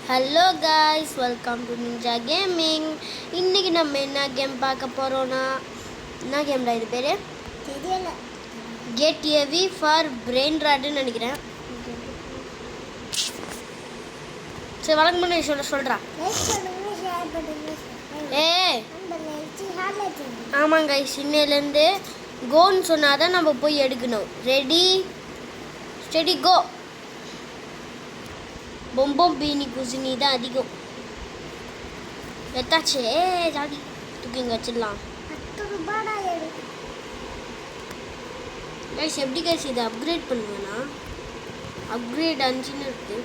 Hello guys, welcome to ninja gaming. இன்றைக்கி நம்ம என்ன கேம் பார்க்க போகிறோன்னா, என்ன கேம்டா இது பேர்? தெரியல. கெட் ஹெவி ஃபார் பிரெயின் ராட்டுன்னு நினைக்கிறேன். சரி, வழக்கம் பண்ணி சொல்கிறா. ஆமாம் காய்ஸ், இன்னையிலேருந்து கோன்னு சொன்னால் தான் நம்ம போய் எடுக்கணும். ரெடி ஸ்டெடி கோ. பொம்பம் பீனி குசினி தான் அதிகம். எத்தாச்சு ஜாடி தூக்கி இங்கே வச்சிடலாம். கைஸ், எப்படி கைஸ் இதை அப்கிரேட் பண்ணுவேன்னா, அப்கிரேட் 5ன்னு இருக்கு.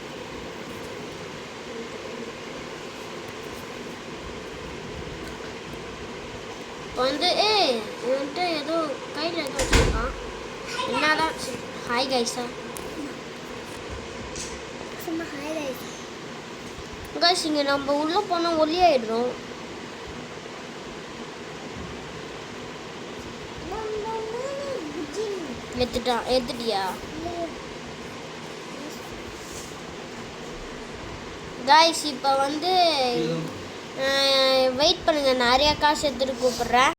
இப்போ வந்து இவன்ட்டு ஏதோ கையில் ஏதோ வச்சுருக்கான். என்னதான் ஹாய் கைஸா. கைஸ், இங்கே நம்ம உள்ளே போனால் ஒல்லியாயிடுறோம். எடுத்துட்டியா கைஸ்? இப்போ வந்து வெயிட் பண்ணுங்க, நிறையா காசு எடுத்துகிட்டு கூப்பிட்றேன்.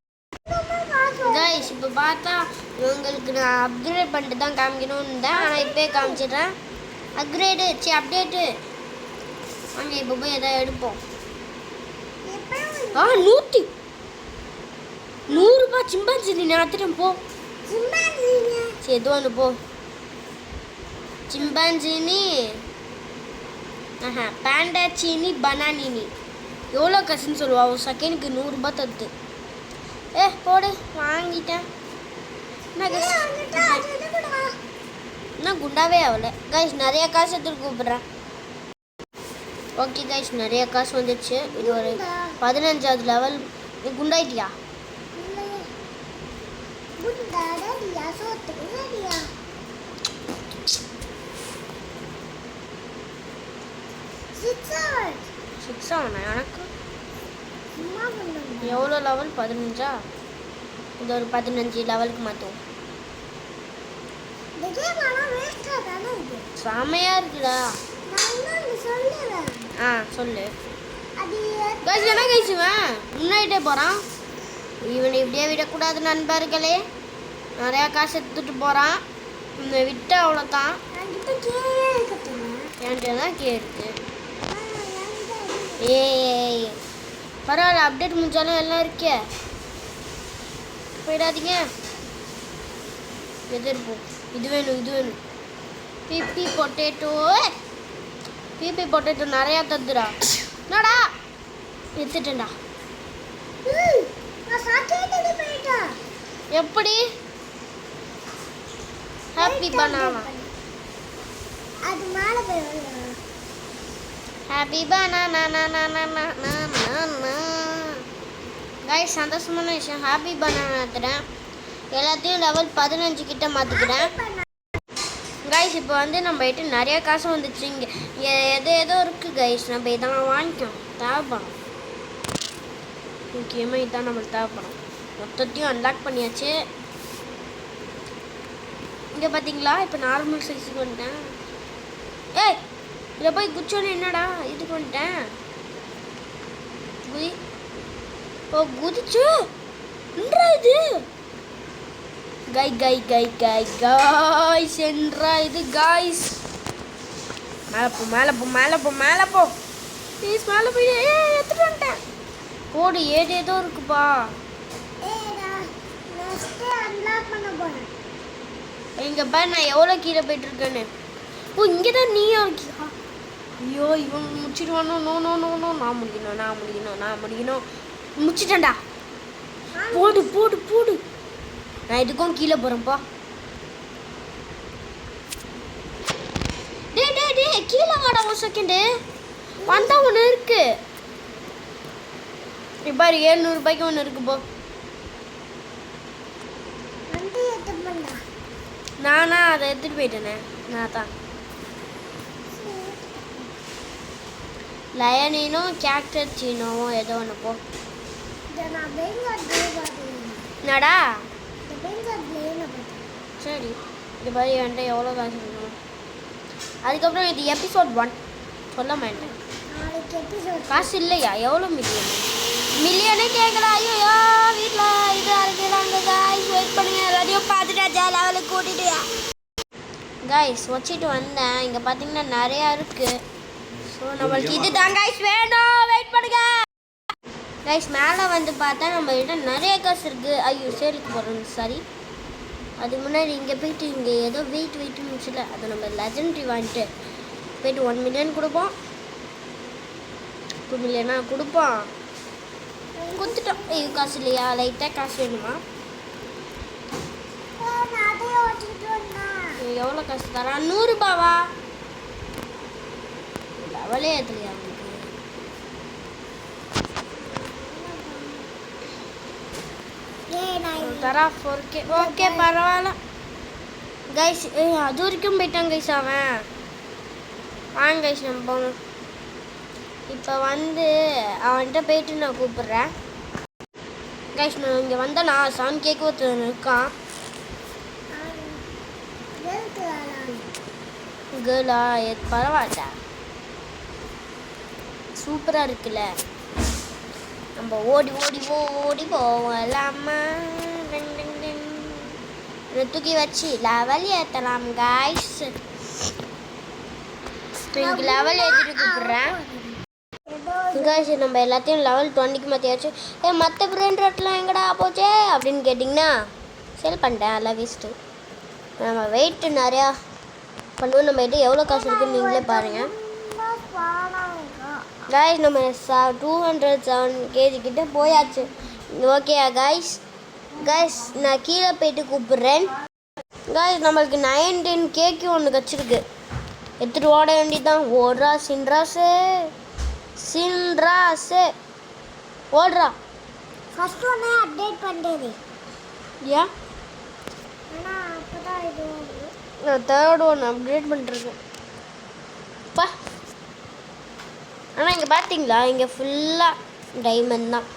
கைஸ், இப்போ பார்த்தா இவங்களுக்கு நான் அப்கிரேட் பண்ணிட்டு தான் காமிக்கணும்னு இருந்தேன், ஆனால் இப்போயே காமிச்சிடுறேன். அப்டேட்டு வாங்க, இப்போ போய் எதாவது எடுப்போம். 100 ரூபாய் சிம்பான்சி நான் எடுத்துட்டேன். போ சரி, எதுவும் ஒன்று போ. சிம்பான்சினி பேண்டா சீனி பனானினி எவ்வளோ காசுன்னு சொல்லுவா. ஒரு செகண்டுக்கு 100 ரூபாய் தருது. போடு, வாங்கிட்டேன். என்ன குண்டாவே ஆகலை கைஸ். நிறையா காசு எடுத்துட்டு கூப்பிட்றேன். ஓகே கைஸ், நிறைய காசு வந்துடுச்சு. இது ஒரு 15வது லெவல். நீ குண்டாயிட்டியா? சிக்ஸ் ஆகணும் எனக்கு. எவ்வளோ லெவல்? 15ஆ? இது ஒரு 15 லெவலுக்கு மாற்றுவோம். செமையா இருக்குடா. சொல்லு கைஸ். என்ன கைஸ், இவன் முன்னாடிட்டே போகிறான். இவனை இப்படியே விடக்கூடாது நண்பர்களே. நிறையா காசு எடுத்துட்டு போகிறான். இந்த விட்டு அவ்வளோதான். என்கிட்ட தான் கேருக்கு. ஏய் பரவாயில்ல, அப்டேட் முடிஞ்சாலும் எல்லாம் இருக்கே. போயிடாதீங்க. எது இருப்போம்? இது வேணும். பிபி பொட்டேட்டோ நிறையா தந்துடா. என்னடா எடுத்துட்டேன்டா. எப்படி? Happy banana. Happy banana. Guys, சந்தோஷமான விஷயம். ஹாப்பி பனானா எடுத்துட்டேன். எல்லாத்தையும் லெவல் 15 கிட்ட மாற்றிக்கிறேன். கைஸ், இப்போ வந்து நம்ம கிட்ட நிறையா காசு வந்துச்சு. இங்கே ஏதோ இருக்குது கைஸ். நம்ம இதெல்லாம் வாங்கிக்கோம், தேவைப்படும். முக்கியமாக இதுதான் நம்மளுக்கு தேவைப்படும். மொத்தத்தையும் அன்லாக் பண்ணியாச்சு. இங்கே பார்த்தீங்களா, இப்போ நார்மல் சைஸுக்கு வந்துட்டேன். இதில் போய் குச்சோன்னு என்னடா இதுக்கு வந்துட்டேன். குதிச்சு என்னடா இது? காய்ஸ் என்றா இது காய்ஸ். மேலே போ ப்ளீஸ். மேலே போய் எடுத்துட்டு வந்துட்டேன். போடு, ஏதேதோ இருக்குப்பா. எங்க பாரு, நான் எவ்வளோ கீழே போயிட்டு இருக்கேன்னு. இங்கே தான் நீயும் இருக்கியா? ஐயோ, இவன் முடிச்சிடுவானோ? நோ. நான் முடிக்கணும். முடிச்சிட்டேன்டா. போடு. நான் இதுக்கும் கீழே போகிறேன்ப்பா. டே கீழே வாடா. ஒரு செகண்டு வந்தா ஒன்று இருக்கு. இப்போ 700 ரூபாய்க்கு ஒன்று இருக்கு. போ. நானா அதை எடுத்துகிட்டு போயிட்டேனே. நான் தான் லயனினோ கேக்டர் சீனோவோ ஏதோ ஒன்று. போ. என்னடா? சரி, இது மாதிரி என்கிட்ட எவ்வளோ காசு இருக்கணும். அதுக்கப்புறம் இது எபிசோட் 1 சொல்ல மாட்டேன். காசு இல்லையா? எவ்வளோ மில்லியனே கேட்கல. ஐயோ வீட்டில் இது அரைக்கிறாங்க காய்ஸ். வெயிட் பண்ணுங்க, எல்லாத்தையும் பார்த்துட்டாச்சா லெவலுக்கு கூட்டிட்டு காய்ஸ் வச்சுட்டு வந்தேன். இங்கே பார்த்தீங்கன்னா நிறையா இருக்குது. ஸோ நம்மளுக்கு இது தான் காய்ஸ் வேணும். வெயிட் பண்ணுங்க காய்ஸ். மேலே வந்து பார்த்தா நம்மகிட்ட நிறைய காசு இருக்குது. ஐயோ சேலுக்கு போகிறோம் சாரி. அதுக்கு முன்னாடி இங்கே போயிட்டு இங்கே ஏதோ வெயிட்னு இருந்துச்சுல, அதை நம்ம லெஜெண்டரி வாங்கிட்டு போயிட்டு 1 மில்லியன் கொடுப்போம். 2 மில்லியனா கொடுப்போம். கொடுத்துட்டோம். ஐயோ காசு இல்லையா? லைட்டாக காசு வேணுமா? எவ்வளோ காசு தரான்? 100 ரூபாவா? லெவலே ஏற்றலையா அவனுக்கு? தரா 4K. ஓகே பரவாயில்ல கைஸ். அது வரைக்கும் போயிட்டான் கைஸ் அவன். வாங்க கைஸ் நம்ம போகணும். இப்போ வந்து அவன்கிட்ட போயிட்டு நான் கூப்பிட்றேன் கைஸ். நான் இங்கே வந்தேன். நான் 7K ஒருத்தன் இருக்கான். கேர்ளா? பரவாயில்ல, சூப்பராக இருக்குல்ல. நம்ம ஓடி ஓடி ஓடி போகலாமா? தூக்கி வச்சு லெவல் ஏற்றலாம் காய்ஸ். எனக்கு லெவல் ஏற்றிட்டு கூப்பிட்றேன் காய்ஸ். நம்ம எல்லாத்தையும் லெவல் 20க்கு மாற்றியாச்சு. மற்ற ஃப்ரெண்ட் ரேட்லாம் எங்கடா போச்சே அப்படின்னு கேட்டிங்கன்னா சேல் பண்ணிட்டேன். எல்லாம் வேஸ்ட்டு. நம்ம வெயிட்டு நிறையா பண்ணுவோம். நம்ம கிட்ட எவ்வளோ காசு இருக்குன்னு நீங்களே பாருங்கள் காய்ஸ். நம்ம 207 kg கிட்ட போயாச்சு. ஓகேயா காய்ஸ்? காய்ஸ் நான் கீழே போயிட்டு கூப்பிட்றேன் காய்ஸ். நம்மளுக்கு 19K ஒன்று கிடச்சிருக்கு. எடுத்துகிட்டு ஓட வேண்டியதுதான். ஓடுறா சின்ராஸு, சின்ராஸு ஓடுறா. ஃபர்ஸ்ட் ஒன்று அப்டேட் பண்ணுறது ஏன்? நான் தேர்ட் ஒன்று அப்டேட் பண்ணுறேன் பா. ஆனால் இங்கே பார்த்தீங்களா, இங்கே ஃபுல்லாக டைமண்ட் தான்.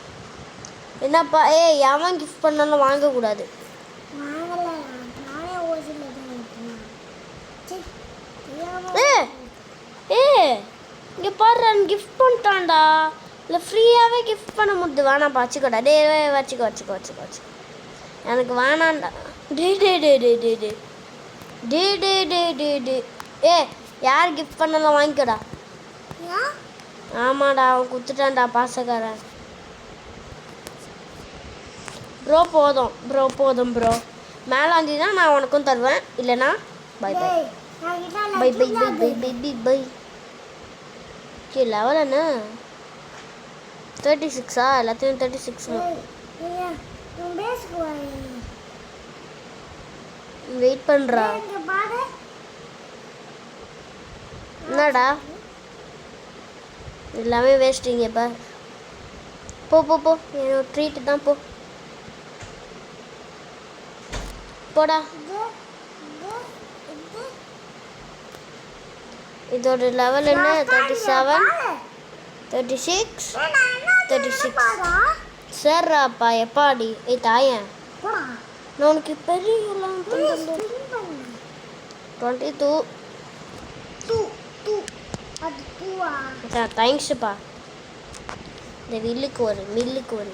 என்னப்பா எவன் கிஃப்ட் பண்ணாலும் வாங்கக்கூடாது. இங்கே பாரு கிஃப்ட் பண்ணிட்டான்டா. இல்லை ஃப்ரீயாகவே கிஃப்ட் பண்ண முடியுது. வேணாம்ப்பா வச்சுக்கோடா. வச்சுக்கோ வச்சுக்கோ வச்சுக்கோ வச்சுக்கோ. எனக்கு வேணாண்டா. டே டே டே டே டே டே டே டே டே டே டே யார் கிஃப்ட் பண்ணலாம் வாங்கிக்கோடா. ஆமாடா அவன் கொடுத்துட்டான்டா பாசக்காரன். ப்ரோ போதும் ப்ரோ போதும் ப்ரோ. மேலே வந்தீங்கன்னா நான் உனக்கும் தருவேன். இல்லைனா bye bye bye bye bye bye bye bye bye. சரி லெவல் என்ன 36ஆ? எல்லாத்தையும் 36 வெயிட் பண்ணுறா. என்னடா எல்லாமே வேஸ்ட்டுங்க. இப்போ போ போ போ. என்னோட ட்ரீட்டு தான். போடா. இதோட லெவல் என்ன? 37 36 36. சரிப்பா எப்பாடி? தாயன் நான் உனக்கு பெரிய 22. தேங்க்ஸுப்பா. இந்த மில்லுக்கு ஒரு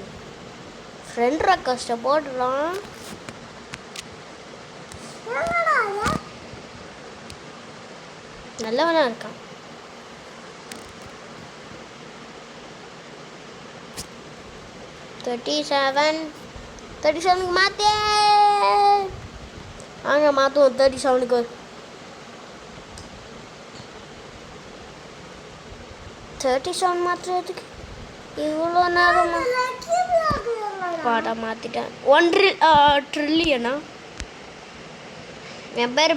ஃப்ரெண்ட் கஷ்டப்பட்டுறான். நல்லவனா இருக்கான். தேர்ட்டி செவனுக்கு மாற்றே. அங்கே மாற்றுவோம் 37க்கு. 37 மாற்றுறதுக்கு இவ்வளோ நேரமா? பாடம் மாற்றிட்டேன். 1 ட்ரில்லியனா? என் பேர்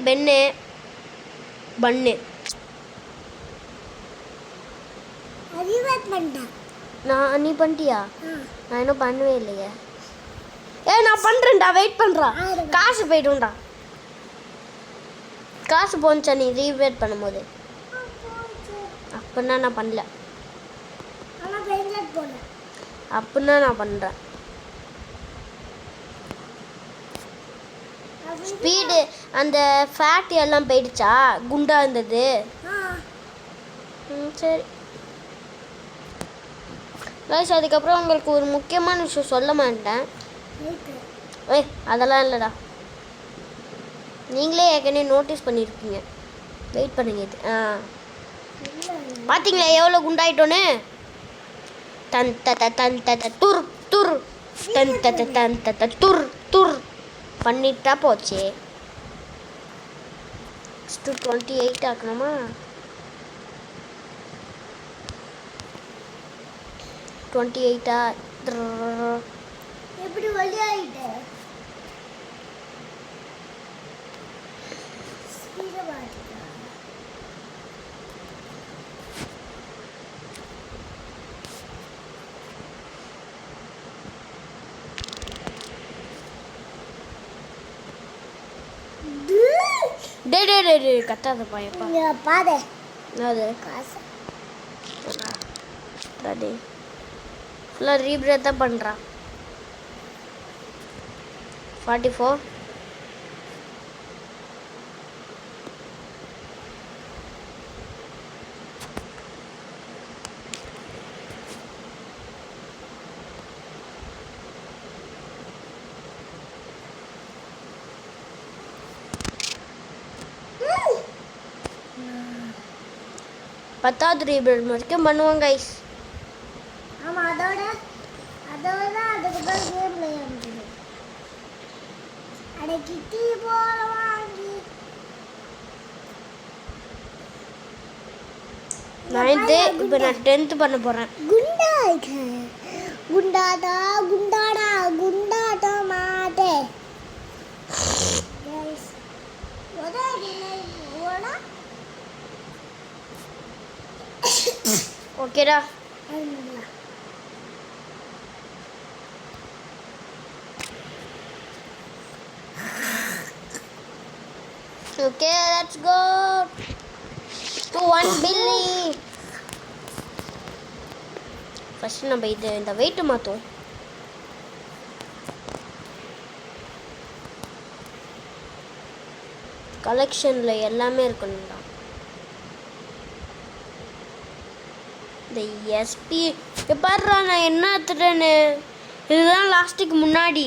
பன்னு. நீ பண்ணிட்டியா? நான் இன்னும் பண்ணவே இல்லையே. நான் பண்ணுறேன்டா. வெயிட் பண்ணுறா. காசு போய்டும்டா. காசு போனுச்சா நீ ரீவேட் பண்ணும்போது? அப்படின்னா நான் பண்ணல. அப்படின்னா நான் பண்ணுறேன். ஸ்பீடு அந்த ஃபேட் எல்லாம் போயிடுச்சா? குண்டா இருந்தது. சரி கைஸ் அதுக்கப்புறம் உங்களுக்கு ஒரு முக்கியமான விஷயம் சொல்ல மாட்டேன். அதெல்லாம் இல்லைடா, நீங்களே ஏற்கனவே நோட்டீஸ் பண்ணியிருப்பீங்க. வெயிட் பண்ணுங்க. பார்த்தீங்களா எவ்வளோ குண்டாயிட்டோன்னு? தன் தத்த தன் தத்த துர் துர் தன் தத்த தன் தத்த துர் துர் பண்ணிட்டா போச்சு. 28 ஆக்கணுமா? எப்படி வழியாயிட்ட? டே கத்தாத பாயப்பா. பாரு அது காசு டே ஃபுல்லாக ரீப்ரேத் தான் பண்ணுறான். 44 10வது ரீப்ரேத் வரைக்கும் பண்ணுவோம் கைஸ். ஆமா அதோட அதுக்கு தான் கேம் பிளே ஆகுது. அட கிட்டி போல வாங்கி 9th இப்போ நான் 10th பண்ண போகிறேன். குண்டாடா குண்டாடா குண்டாடா மாதே गाइस ஓடா ஓகேடா. Okay, let's go to 1 Billy. First நம்ம இந்த வெயிட் மாத்துவோம். கலெக்ஷன்ல எல்லாமே இருக்கணும்டா. இந்த எஸ்பி பாருடா நான் என்ன எடுத்துட்டேன்னு. இதுதான் லாஸ்ட்டுக்கு முன்னாடி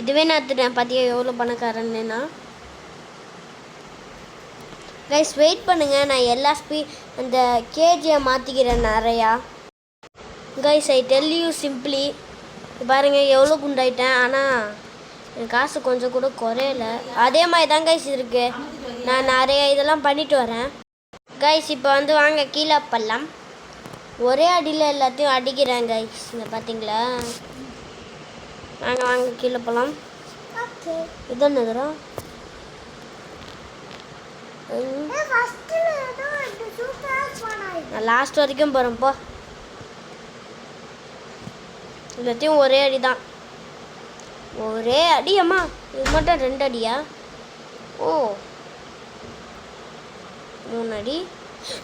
இதுவே நான் எடுத்துட்டேன். பார்த்தியா எவ்வளோ பணக்காரன்னா. கைஸ் வெயிட் பண்ணுங்க, நான் எல்லா அந்த கேஜியை மாற்றிக்கிறேன் நிறையா. Guys I tell you simply, பாருங்கள் எவ்வளோ குண்டாயிட்டேன். ஆனால் என் காசு கொஞ்சம் கூட குறையல. அதே மாதிரி தான் கைஸ் இருக்குது. நான் நிறைய இதெல்லாம் பண்ணிட்டு வரேன். கைஸ் இப்போ வந்து வாங்க கீழே பல்லாம். ஒரே அடியில் எல்லாத்தையும் அடிக்கிறேன் கைஸ். இங்கே பார்த்தீங்களா? வாங்க கீழே போகலாம். இது என்னதுரா? நான் லாஸ்ட் வரைக்கும் போகிறேன் போ. எல்லாத்தையும் ஒரே அடி தான். ஒரே அடி அம்மா. இது மட்டும் 2 அடியா? ஓ 3 அடி.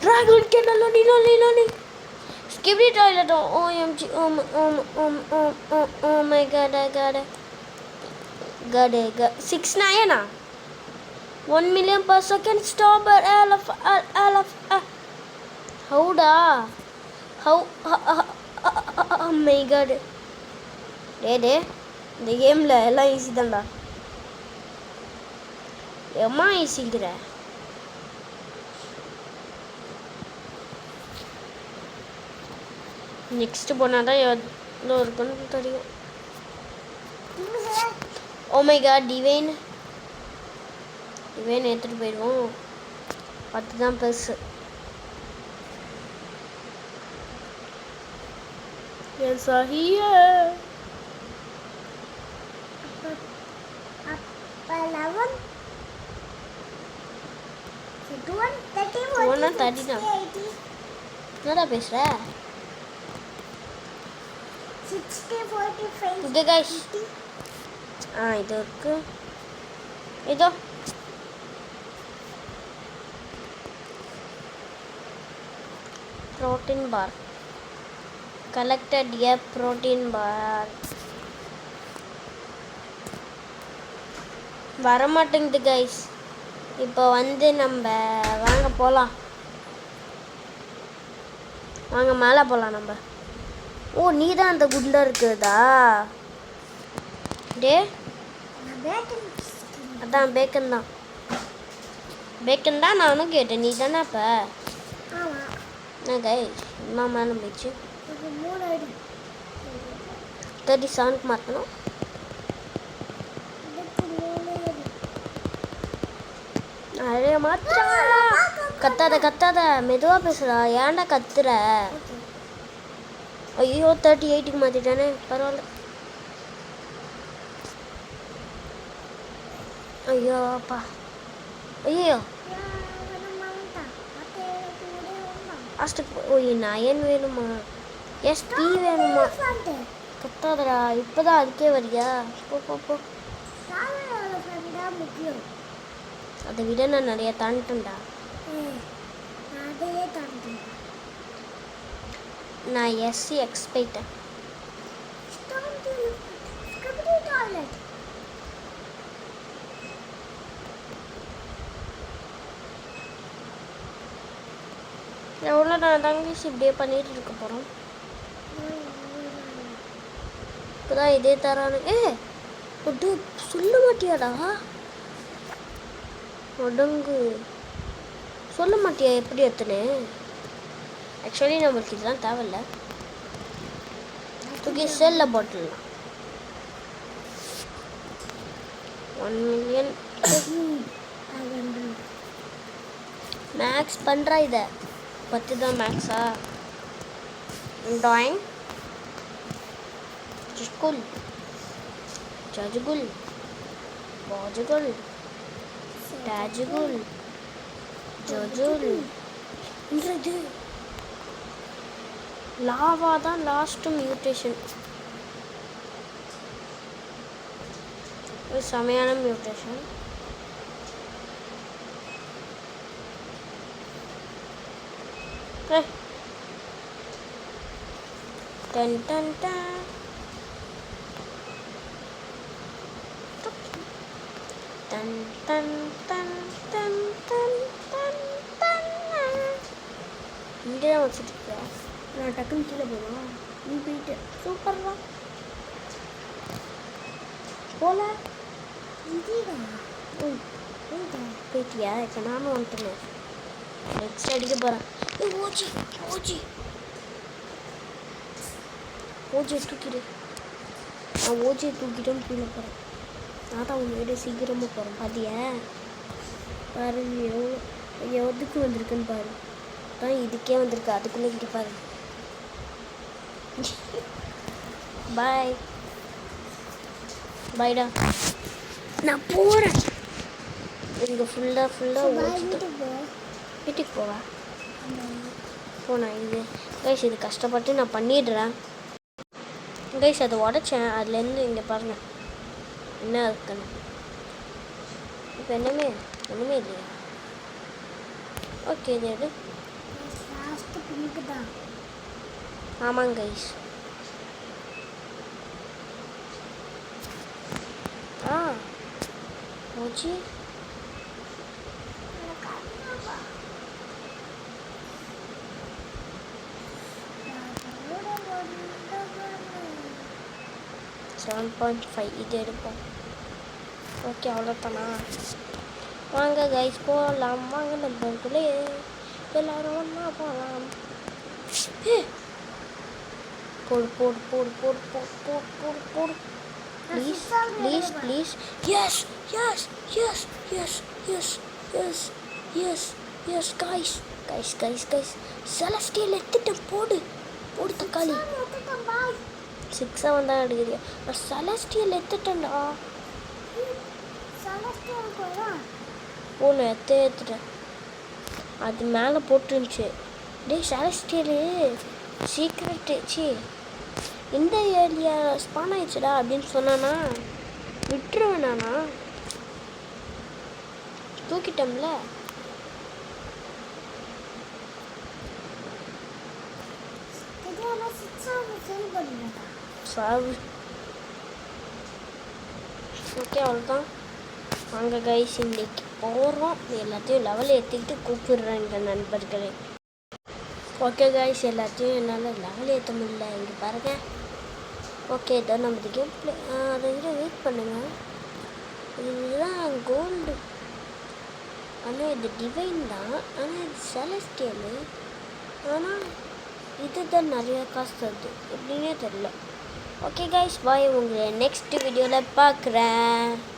ட்ராகன் கேட்டலோ நீ skip the toilet. OMG. Oh my god, I got it. 6 1 million per second. Stop at all of how da? How oh my god. டே இந்த கேமில் எல்லாம் ஈஸி தான்டா. எம்மா ஈஸிங்கிற. நெக்ஸ்ட் போனால் தான் எவ்வளோ இருக்குன்னு தெரியும். ஓ மை காட், டிவைன் எடுத்துகிட்டு போயிடுவோம். 10 தான் பெருசு. Yes, I hear. 11 30 என்னடா பேசுற? 60 45 ஓகே கைஸ். இது இருக்கு. இதோ protein bar. collected a protein bar. வரமாட்டேங்குது கைஸ். இப்போ வந்து நம்ம வாங்க போகலாம். வாங்க மேலே போகலாம். நம்ம ஓ நீ தான் அந்த குண்டா இருக்கிறதா? டே அதான் பேக்கன் தான். பேக்கன் தான் நானும் கேட்டேன். நீ தானே அப்போ? என்ன கைஸ் அம்மா மேலே போயிடுச்சு. 37க்கு மாற்றணும். நிறைய மாற்றா. கத்தாத மெதுவாக பேசுகிறா. ஏன்டா கத்துற? ஐயோ 38க்கு மாற்றிட்டானே. பரவாயில்ல. ஐயோ அப்பா. ஐயோ லாஸ்ட்டுக்கு ஓய் 9 வேணுமா? எஸ்பி வேணுமா? கத்தாதடா. இப்போதான் அதுக்கே வரியா? போ. அதை விட நான் நிறைய தாண்டிட்டேன்டா. நான் எஸ்சி எக்ஸ்பெக்டேன். எவ்வளோ நான் தங்கிச்சு இப்படியே பண்ணிட்டு இருக்க போகிறோம். இப்போதான் இதே தரானு. ஒட்டு சொல்ல மாட்டியாடா? உடங்கு சொல்ல மாட்டியா எப்படி எத்தனை? ஆக்சுவலி நம்மளுக்கு இதெல்லாம் தேவையில்ல. தூக்கி செல்ல போட்டுடலாம். 1 மில்லியன் மேக்ஸ் பண்ணுறா. இதை 10 தான் மேக்ஸா? Drawing school ஜஜுகுல் பாஜுகுல் டாஜுகுல் ஜோஜுல். இது லாவா தான் லாஸ்ட் மியூட்டேஷன். ஒரு செமையான mutation. Done done done. Done done done done done done done. இங்கே தான் வச்சுட்டு இருக்கேன். நான் டக்குன்னு கீழே போகணும். நீ போயிட்டு சூப்பர் தான் போல. போயிட்டியா? இப்போ நானும் வந்துட்டேன். நெக்ஸ்ட் அடிக்க போகிறேன். ஓஜியை தூக்கிடு. நான் ஓஜியை தூக்கிட்டோன்னு கீழே போகிறேன். நான் தான் உங்கள் வீடு சீக்கிரமாக போகிறேன். பார்த்தியா? பாரு எதுக்கு வந்திருக்குன்னு பாரு. தான் இதுக்கே வந்திருக்கு. அதுக்குள்ளே இங்கே பாரு. பாய் பாய்டா. நான் போகிறேன். இங்கே ஃபுல்லாக வீட்டுக்கு போவா போனா. இது கைஸ் இது கஷ்டப்பட்டு நான் பண்ணிடுறேன் கைஸ். அதை உடச்சேன். அதுலேருந்து இங்கே பாருங்கள் என்ன இருக்குன்னு. இப்போ ஒன்றுமே இல்லையா? ஓகே இது எது? ஆமாங்க கைஸ். ஓஜி $7.5 இது எடுப்போம். ஓகே அவ்வளோதானா? வாங்க கைஸ் போகலாம். வாங்க நம்மளே எல்லாரும் ஒன்றா போகலாம். போடு போடு போடு போடு போடு போடு போடு போடு. ப்ளீஸ். S guys. செலஸ்டியல் எடுத்துட்டேன். போடு தக்காளி. 6-7 தான் எடுக்கிறியா? நான் செலஸ்டியல் எடுத்துட்டேன்டா. நான் எடுத்துட்டேன். அது மேலே போட்டுருந்துச்சு. செலஸ்டியலு சீக்ரெட்டு இந்த ஏரியா ஸ்பான் ஆயிடுச்சுடா அப்படின்னு சொன்னானா விட்டுருவேன். நானா தூக்கிட்டோம்ல. ஓகே அவ்வளோதான். வாங்க கைஸ் இன்னைக்கு போகிறோம். எல்லாத்தையும் லெவல் ஏற்றிக்கிட்டு கூப்பிடுறேன் எங்கள் நண்பர்களே. ஓகே கைஸ், எல்லாத்தையும் என்னால் லெவல் ஏற்ற முடியல. இங்கே பாருங்கள். ஓகே, இதான் நம்ம கேம் ப்ளே. அதை விட வெயிட் பண்ணுங்கள். இதுதான் கோல்டு. ஆனால் இது டிவைன் தான். ஆனால் இது செலஸ்டியலு. ஆனால் இதுதான் நிறைய காசு தருது. எப்படின்னே தெரில. ஓகே கைஸ், பாய். உங்களை நெக்ஸ்ட் வீடியோவில் பார்க்குறேன்.